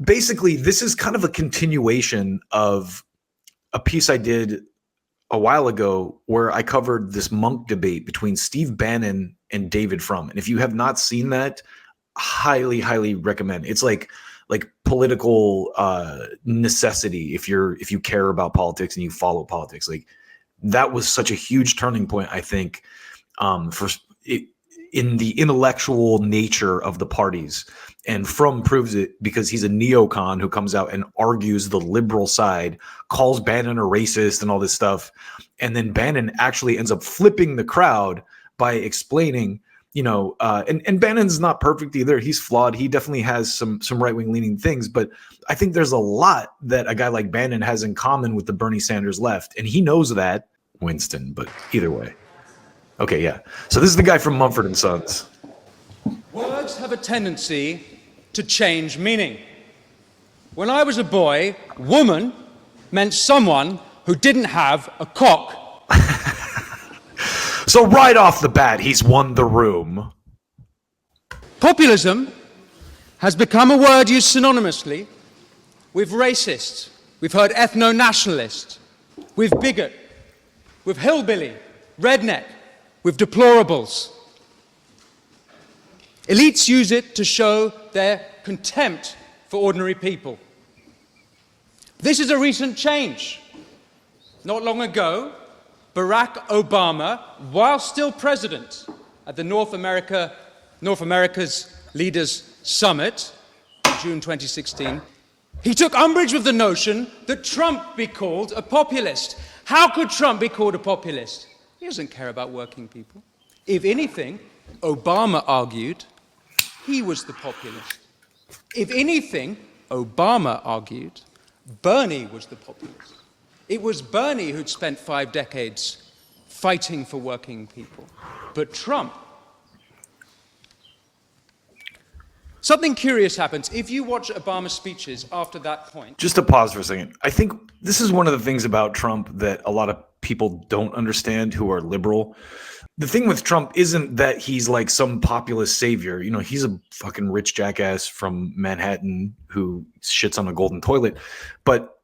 basically, this is kind of a continuation of a piece I did a while ago where I covered this monk debate between Steve Bannon and David Frum. And if you have not seen that, highly, highly recommend. It's like political necessity if you care about politics and you follow politics. Like, that was such a huge turning point, I think, for it, in the intellectual nature of the parties. And Frum proves it because he's a neocon who comes out and argues the liberal side, calls Bannon a racist and all this stuff. And then Bannon actually ends up flipping the crowd by explaining, and Bannon's not perfect either. He's flawed. He definitely has some right-wing leaning things, but I think there's a lot that a guy like Bannon has in common with the Bernie Sanders left. And he knows that, Winston, but either way. Okay, yeah. So this is the guy from Mumford Sons. Words have a tendency to change meaning. When I was a boy, woman meant someone who didn't have a cock. So right off the bat, he's won the room. Populism has become a word used synonymously with racist. We've heard ethno-nationalist, with bigot, with hillbilly, redneck, with deplorables. Elites use it to show their contempt for ordinary people. This is a recent change. Not long ago, Barack Obama, while still president at the North America's Leaders Summit in June 2016, he took umbrage with the notion that Trump be called a populist. How could Trump be called a populist? He doesn't care about working people. If anything, Obama argued, he was the populist. If anything, Obama argued, Bernie was the populist. It was Bernie who'd spent 5 decades fighting for working people. But Trump. Something curious happens. If you watch Obama's speeches after that point. Just to pause for a second. I think this is one of the things about Trump that a lot of people don't understand who are liberal. The thing with Trump isn't that he's like some populist savior. He's a fucking rich jackass from Manhattan who shits on a golden toilet. But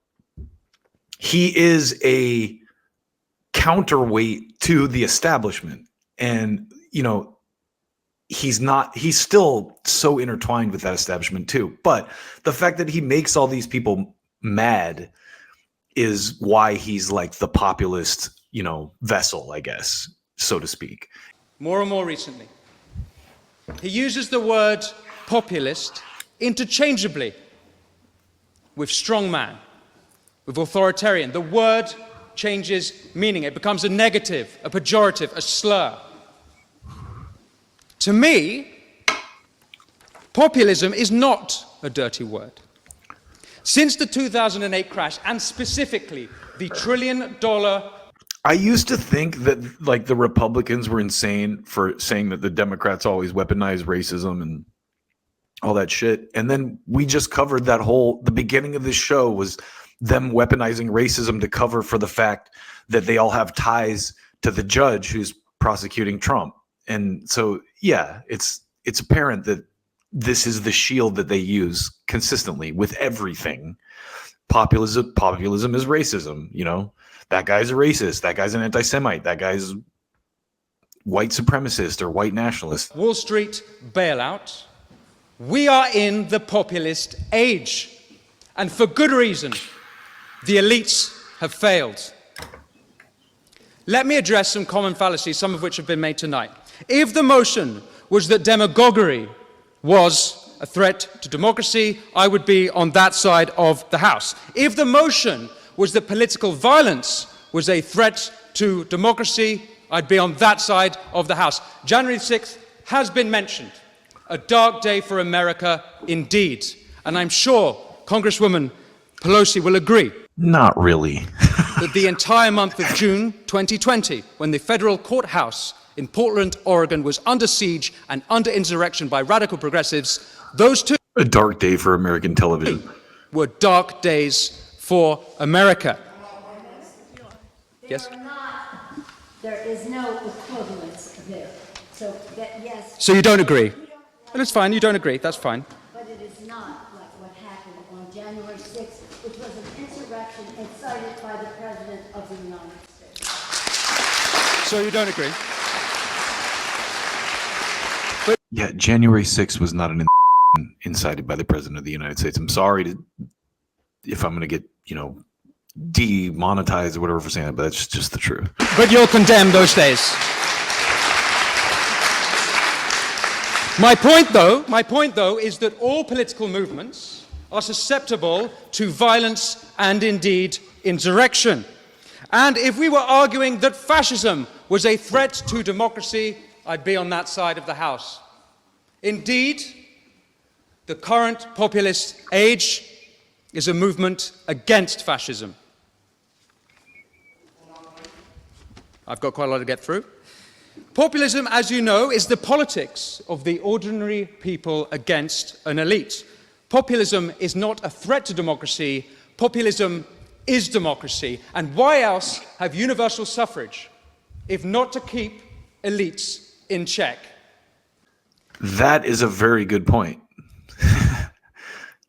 he is a counterweight to the establishment. And, he's still so intertwined with that establishment too. But the fact that he makes all these people mad is why he's like the populist, vessel, I guess, so to speak. More and more recently, he uses the word populist interchangeably with strongman, with authoritarian. The word changes meaning. It becomes a negative, a pejorative, a slur. To me, populism is not a dirty word. Since the 2008 crash, and specifically the $1 trillion... I used to think that like the Republicans were insane for saying that the Democrats always weaponize racism and all that shit. And then we just covered the beginning of this show was them weaponizing racism to cover for the fact that they all have ties to the judge who's prosecuting Trump. And so, yeah, it's apparent that this is the shield that they use consistently with everything. Populism is racism, That guy's a racist. That guy's an anti-Semite. That guy's white supremacist or white nationalist. Wall Street bailout. We are in the populist age. And for good reason. The elites have failed. Let me address some common fallacies, some of which have been made tonight. If the motion was that demagoguery was a threat to democracy, I would be on that side of the House. If the motion was that political violence was a threat to democracy, I'd be on that side of the House. January 6th has been mentioned. A dark day for America indeed. And I'm sure Congresswoman Pelosi will agree. Not really. That the entire month of June 2020, when the federal courthouse in Portland, Oregon was under siege and under insurrection by radical progressives, those two... A dark day for American television. ...were dark days for America. Yes? There is no equivalence there. So that, yes. So you don't agree? And it's fine, you don't agree, that's fine. But it is not like what happened on So you don't agree? Yeah, January 6th was not an incited by the President of the United States. I'm sorry if I'm going to get, demonetized or whatever for saying that, but that's just the truth. But you'll condemn those days. My point, though, is that all political movements are susceptible to violence and indeed insurrection. And if we were arguing that fascism was a threat to democracy, I'd be on that side of the House. Indeed, the current populist age is a movement against fascism. I've got quite a lot to get through. Populism, as you know, is the politics of the ordinary people against an elite. Populism is not a threat to democracy. Populism is democracy. And why else have universal suffrage, if not to keep elites in check? That is a very good point.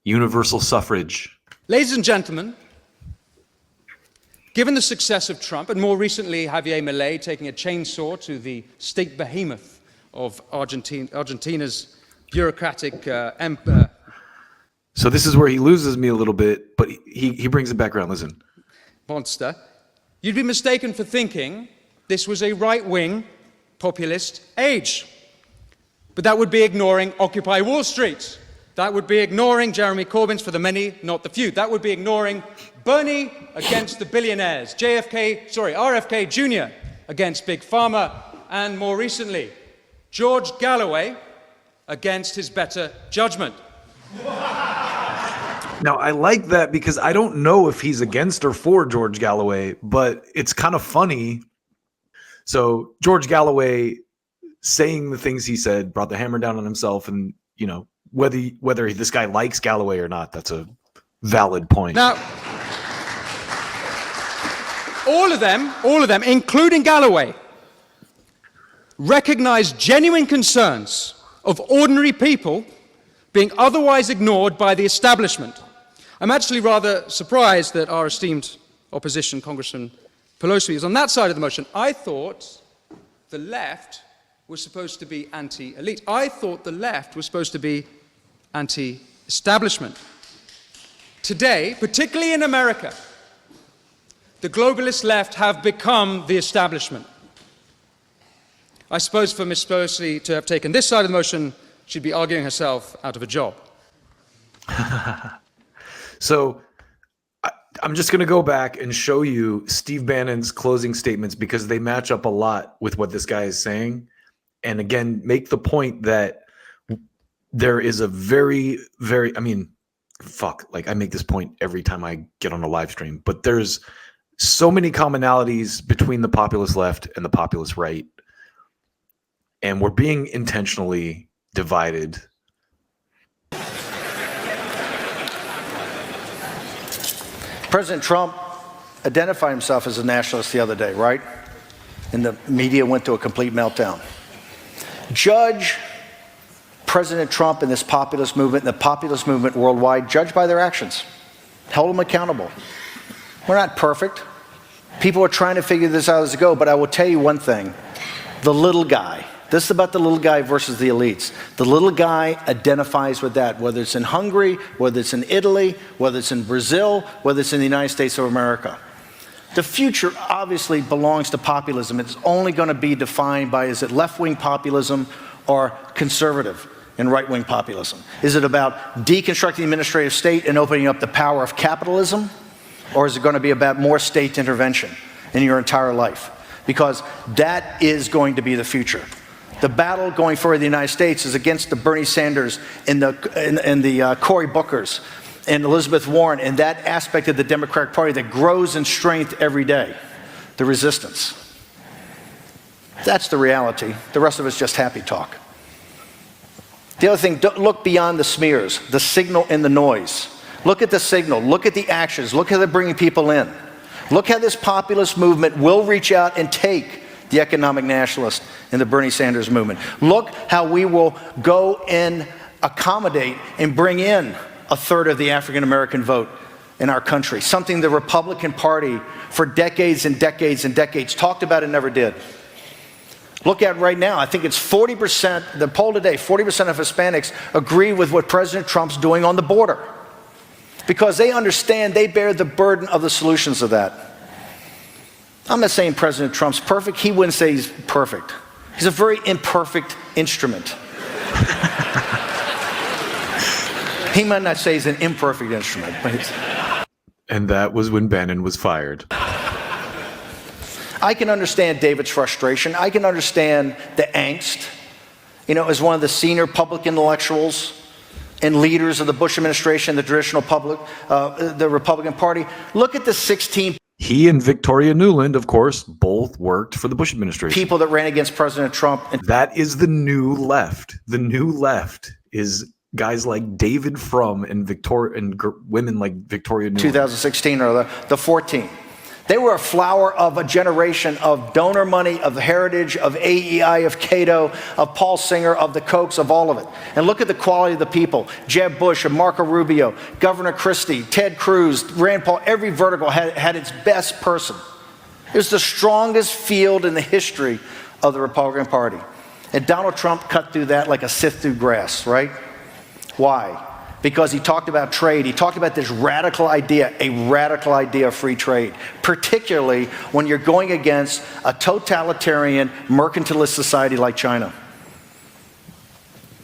Universal suffrage. Ladies and gentlemen, given the success of Trump, and more recently Javier Milei taking a chainsaw to the state behemoth of Argentina's bureaucratic empire. So this is where he loses me a little bit, but he brings it back around. Listen. Monster. You'd be mistaken for thinking this was a right-wing populist age. But that would be ignoring Occupy Wall Street. That would be ignoring Jeremy Corbyn's for the many, not the few. That would be ignoring Bernie against the billionaires, RFK Jr. against Big Pharma, and more recently, George Galloway against his better judgment. Now, I like that because I don't know if he's against or for George Galloway, but it's kind of funny. So George Galloway saying the things he said brought the hammer down on himself, and whether this guy likes Galloway or not, that's a valid point. Now, all of them, including Galloway, recognize genuine concerns of ordinary people being otherwise ignored by the establishment. I'm actually rather surprised that our esteemed opposition, Congressman Pelosi, is on that side of the motion. I thought the left was supposed to be anti-elite. I thought the left was supposed to be anti-establishment. Today, particularly in America, the globalist left have become the establishment. I suppose for Ms. Pelosi to have taken this side of the motion, she'd be arguing herself out of a job. So I'm just going to go back and show you Steve Bannon's closing statements because they match up a lot with what this guy is saying. And again, make the point that there is a very, very, I make this point every time I get on a live stream, but there's so many commonalities between the populist left and the populist right. And we're being intentionally divided. President Trump identified himself as a nationalist the other day, right? And the media went to a complete meltdown. Judge President Trump and this populist movement, and the populist movement worldwide, judged by their actions. Hold them accountable. We're not perfect. People are trying to figure this out as they go, but I will tell you one thing. The little guy, this is about the little guy versus the elites. The little guy identifies with that, whether it's in Hungary, whether it's in Italy, whether it's in Brazil, whether it's in the United States of America. The future obviously belongs to populism. It's only going to be defined by, is it left-wing populism or conservative and right-wing populism? Is it about deconstructing the administrative state and opening up the power of capitalism? Or is it going to be about more state intervention in your entire life? Because that is going to be the future. The battle going forward in the United States is against the Bernie Sanders and the Cory Bookers and Elizabeth Warren and that aspect of the Democratic Party that grows in strength every day, the resistance. That's the reality. The rest of it's just happy talk. The other thing, don't look beyond the smears, the signal and the noise. Look at the signal, look at the actions, look how they're bringing people in. Look how this populist movement will reach out and take the economic nationalist and the Bernie Sanders movement. Look how we will go and accommodate and bring in a third of the African American vote in our country, something the Republican Party for decades and decades and decades talked about and never did. Look at right now, I think it's 40%, the poll today, 40% of Hispanics agree with what President Trump's doing on the border. Because they understand they bear the burden of the solutions of that. I'm not saying President Trump's perfect. He wouldn't say he's perfect. He's a very imperfect instrument. He might not say he's an imperfect instrument, but he's... And that was when Bannon was fired. I can understand David's frustration. I can understand the angst. You know, as one of the senior public intellectuals and leaders of the Bush administration, the traditional the Republican Party, look at the 16 He and Victoria Nuland, of course, both worked for the Bush administration. people that ran against President Trump. That is the new left. The new left is guys like David Frum and women like Victoria Nuland. 2016 or the 14. They were a flower of a generation of donor money, of heritage, of AEI, of Cato, of Paul Singer, of the Kochs, of all of it. And look at the quality of the people. Jeb Bush and Marco Rubio, Governor Christie, Ted Cruz, Rand Paul, every vertical had its best person. It was the strongest field in the history of the Republican Party. And Donald Trump cut through that like a sift through grass, right? Why? Because he talked about trade. He talked about this radical idea, a radical idea of free trade, particularly when you're going against a totalitarian, mercantilist society like China.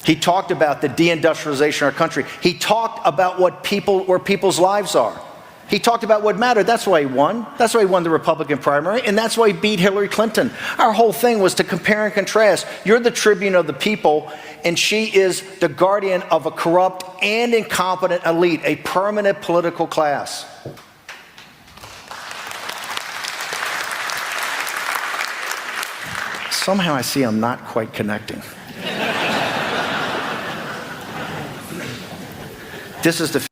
He talked about the deindustrialization of our country. He talked about where people's lives are. He talked about what mattered. That's why he won. That's why he won the Republican primary, and that's why he beat Hillary Clinton. Our whole thing was to compare and contrast. You're the tribune of the people, and she is the guardian of a corrupt and incompetent elite, a permanent political class. Somehow I see I'm not quite connecting.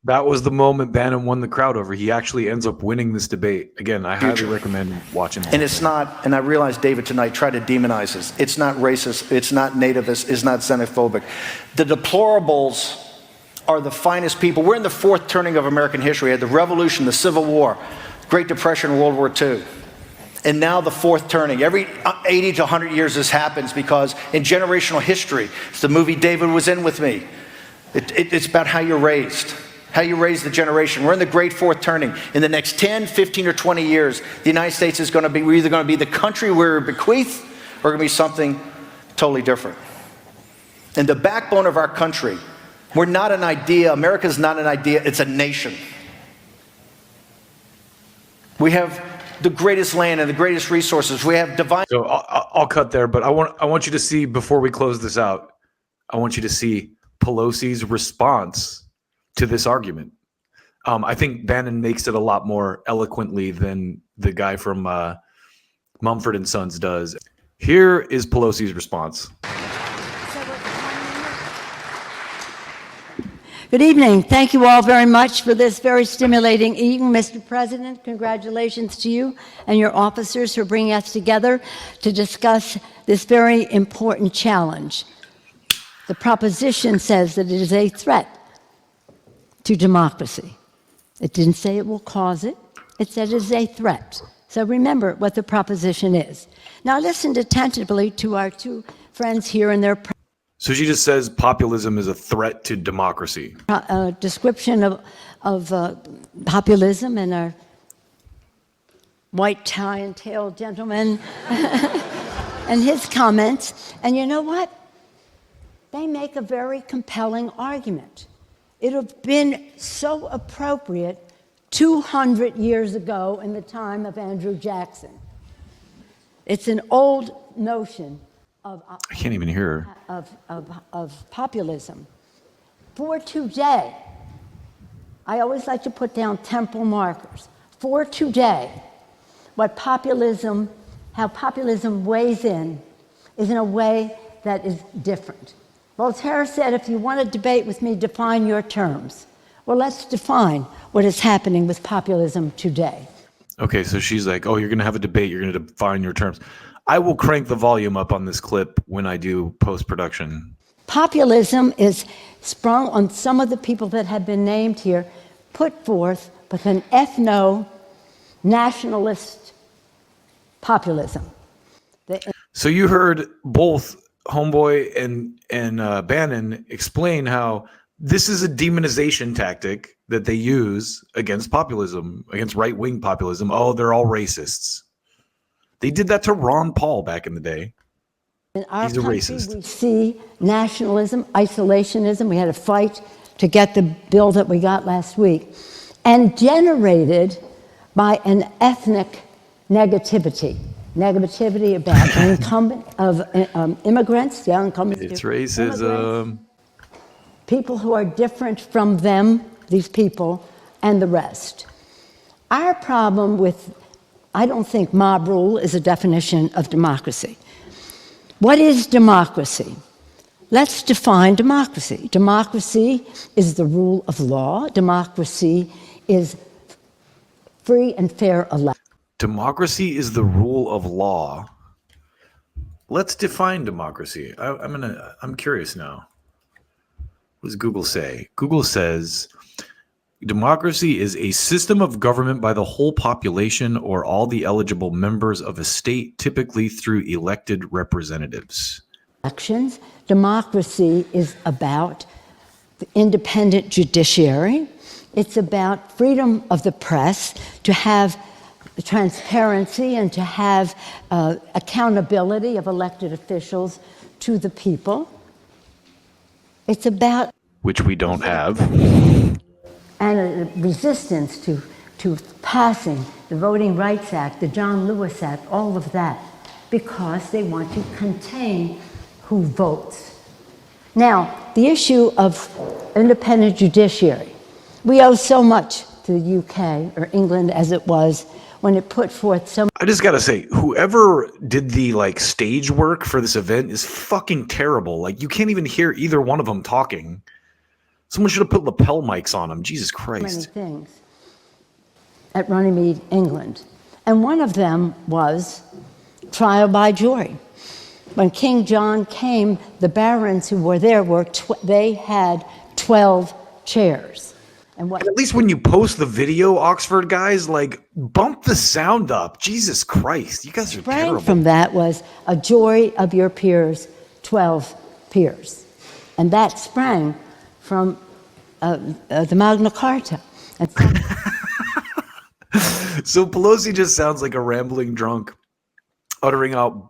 That was the moment Bannon won the crowd over. He actually ends up winning this debate. Again, I highly recommend watching it. And it's not, and I realize David tonight tried to demonize this. It's not racist, it's not nativist, it's not xenophobic. The deplorables are the finest people. We're in the fourth turning of American history. We had the Revolution, the Civil War, Great Depression, World War II. And now the fourth turning. Every 80 to 100 years this happens because in generational history, it's the movie David was in with me. It's about how you're raised, how you raise the generation. We're in the great fourth turning. In the next 10, 15, or 20 years, the United States is going to be, we're either going to be the country we're bequeathed or going to be something totally different. And the backbone of our country, we're not an idea. America's not an idea. It's a nation. We have the greatest land and the greatest resources. We have divine. So I'll cut there, but I want you to see, before we close this out, I want you to see Pelosi's response to this argument. I think Bannon makes it a lot more eloquently than the guy from Mumford Sons does. Here is Pelosi's response. Good evening. Thank you all very much for this very stimulating evening. Mr. President, congratulations to you and your officers for bringing us together to discuss this very important challenge. The proposition says that it is a threat to democracy. It didn't say it will cause it. It said it is a threat. So remember what the proposition is. Now listen attentively to our two friends here and their So she just says populism is a threat to democracy. description of populism and our white tie and tail gentleman and his comments. And you know what? They make a very compelling argument. It would have been so appropriate 200 years ago in the time of Andrew Jackson. It's an old notion of I can't even hear her. of populism. For today, I always like to put down temporal markers. For today, how populism weighs in is in a way that is different. Voltaire said, if you want to debate with me, define your terms. Well, let's define what is happening with populism today. Okay, so she's like, oh, you're going to have a debate. You're going to define your terms. I will crank the volume up on this clip when I do post-production. Populism is sprung on some of the people that have been named here, put forth with an ethno-nationalist populism. So you heard both Homeboy and Bannon explain how this is a demonization tactic that they use against populism, against right-wing populism. Oh, they're all racists. They did that to Ron Paul back in the day. In our He's a country, racist. we see nationalism, isolationism. We had a fight to get the bill that we got last week, and generated by an ethnic negativity about an incumbent of immigrants, incumbents. It's racism. People who are different from them, these people, and the rest. Our problem with, I don't think mob rule is a definition of democracy. What is democracy? Let's define democracy. Democracy is the rule of law. Democracy is free and fair election. Democracy is the rule of law. Let's define democracy. I'm curious now. What does Google say? Google says democracy is a system of government by the whole population or all the eligible members of a state, typically through elected representatives. Elections. Democracy is about the independent judiciary. It's about freedom of the press, to have transparency and to have accountability of elected officials to the people. It's about, Which we don't have. and a resistance to passing the Voting Rights Act, the John Lewis Act, all of that, because they want to contain who votes. Now, the issue of independent judiciary. We owe so much to the UK, or England as it was, when it put forth so. I just gotta say, whoever did the stage work for this event is fucking terrible. You can't even hear either one of them talking. Someone should have put lapel mics on them. Jesus Many Christ. things at Runnymede, England. And one of them was trial by jury. When King John came, the barons who were there they had 12 chairs. And what At least when you post the video, Oxford guys, bump the sound up. Jesus Christ, you guys are sprang terrible. from that was a joy of your peers, 12 peers. And that sprang from the Magna Carta. And So Pelosi just sounds like a rambling drunk, uttering out,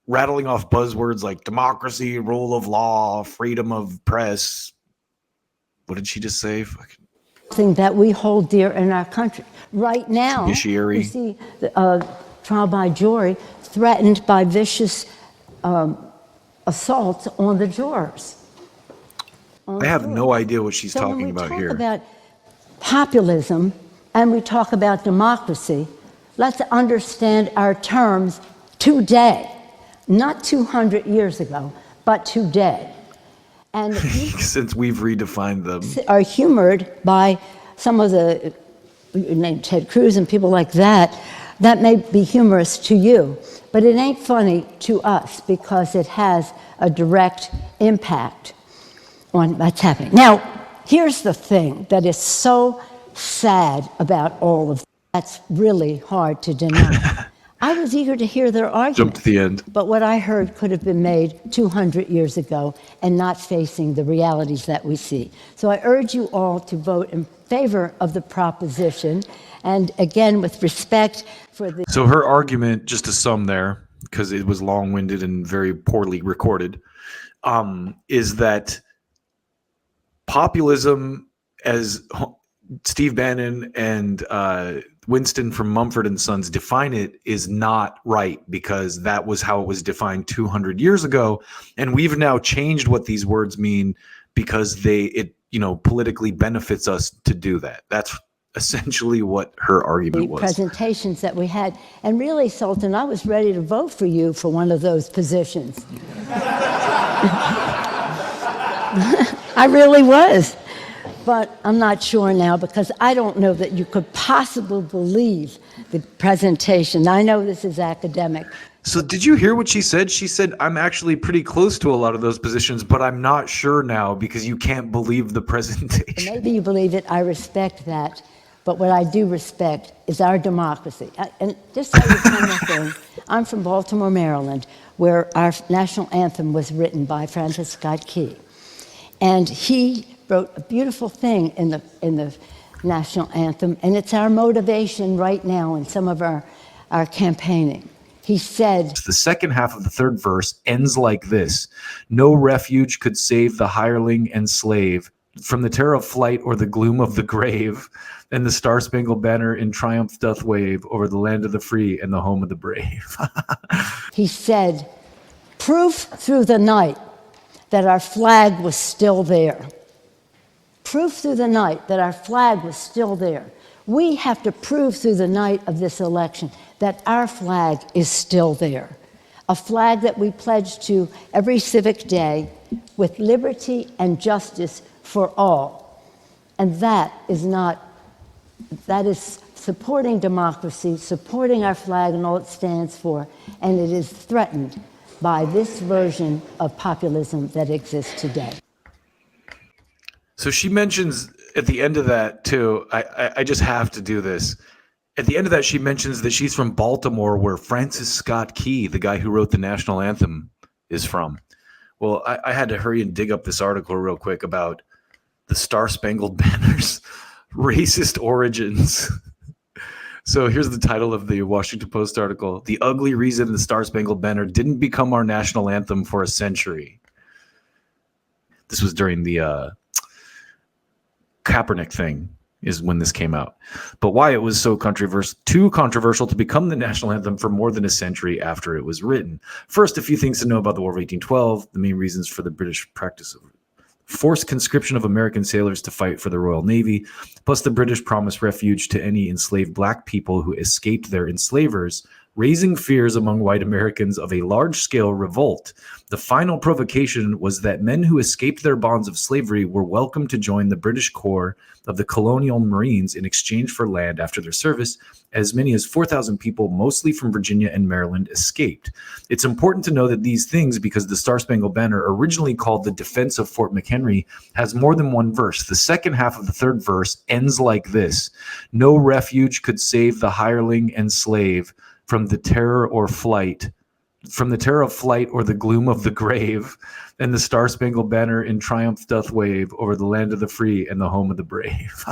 rattling off buzzwords like democracy, rule of law, freedom of press. What did she just say? something that we hold dear in our country. Right now, Judiciary. we see the trial by jury threatened by vicious assaults on the jurors. I have no idea what she's talking about So when here. we talk about populism and we talk about democracy, let's understand our terms today, not 200 years ago, but today. And Since we've redefined them. are humored by some of the, named Ted Cruz and people like that, that may be humorous to you, but it ain't funny to us because it has a direct impact on what's happening. Now, here's the thing that is so sad about all of that's really hard to deny. I was eager to hear their argument. Jump to the end. But what I heard could have been made 200 years ago and not facing the realities that we see. So I urge you all to vote in favor of the proposition. And again, with respect for the. So her argument, just to sum there, because it was long-winded and very poorly recorded, is that populism, as Steve Bannon and Winston from Mumford Sons define it, is not right because that was how it was defined 200 years ago, and we've now changed what these words mean because it politically benefits us to do that. That's essentially what her argument was. Presentations that we had, and really, Sultan, I was ready to vote for you for one of those positions. I really was. But I'm not sure now because I don't know that you could possibly believe the presentation. I know this is academic. So did you hear what she said? She said, I'm actually pretty close to a lot of those positions, but I'm not sure now because you can't believe the presentation. Maybe you believe it. I respect that. but what I do respect is our democracy. And just tell you one more thing. I'm from Baltimore, Maryland, where our national anthem was written by Francis Scott Key. And he wrote a beautiful thing in the national anthem, and it's our motivation right now in some of our campaigning. He said, The second half of the third verse ends like this: no refuge could save the hireling and slave from the terror of flight or the gloom of the grave, and the star-spangled banner in triumph doth wave over the land of the free and the home of the brave. he said, proof through the night that our flag was still there. Proof through the night that our flag was still there. We have to prove through the night of this election that our flag is still there. A flag that we pledge to every civic day with liberty and justice for all. And that is supporting democracy, supporting our flag and all it stands for, and it is threatened by this version of populism that exists today. So she mentions at the end of that too, I just have to do this. At the end of that, she mentions that she's from Baltimore, where Francis Scott Key, the guy who wrote the national anthem, is from. Well, I had to hurry and dig up this article real quick about the Star-Spangled Banner's racist origins. So here's the title of the Washington Post article: "The ugly reason the Star-Spangled Banner didn't become our national anthem for a century." This was during the Kaepernick thing is when this came out. But why it was so too controversial to become the national anthem for more than a century after it was written. First, a few things to know about the War of 1812, the main reasons for the British practice of forced conscription of American sailors to fight for the Royal Navy, plus the British promised refuge to any enslaved black people who escaped their enslavers, raising fears among white Americans of a large-scale revolt. The final provocation was that men who escaped their bonds of slavery were welcome to join the British Corps of the Colonial Marines in exchange for land after their service. As many as 4,000 people, mostly from Virginia and Maryland, escaped. It's important to know that these things, because the Star-Spangled Banner, originally called the Defense of Fort McHenry, has more than one verse. The second half of the third verse ends like this: no refuge could save the hireling and slave from the terror of flight or the gloom of the grave, and the Star-Spangled Banner in triumph doth wave over the land of the free and the home of the brave.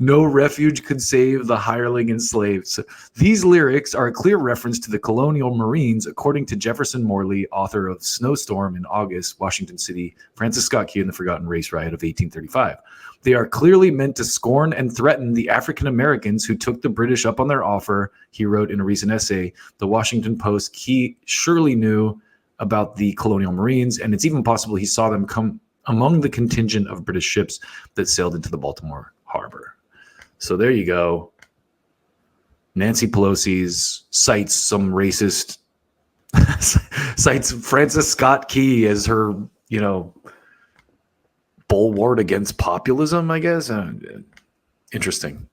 No refuge could save the hireling and slave. So these lyrics are a clear reference to the Colonial Marines, according to Jefferson Morley, author of Snowstorm in August, Washington City, Francis Scott Key and the Forgotten Race Riot of 1835. They are clearly meant to scorn and threaten the African Americans who took the British up on their offer, he wrote in a recent essay. The Washington Post, Key surely knew about the Colonial Marines, and it's even possible he saw them come among the contingent of British ships that sailed into the Baltimore harbor. So there you go. Nancy Pelosi's cites some racist, cites Francis Scott Key as her, bulwark against populism, I guess. Interesting.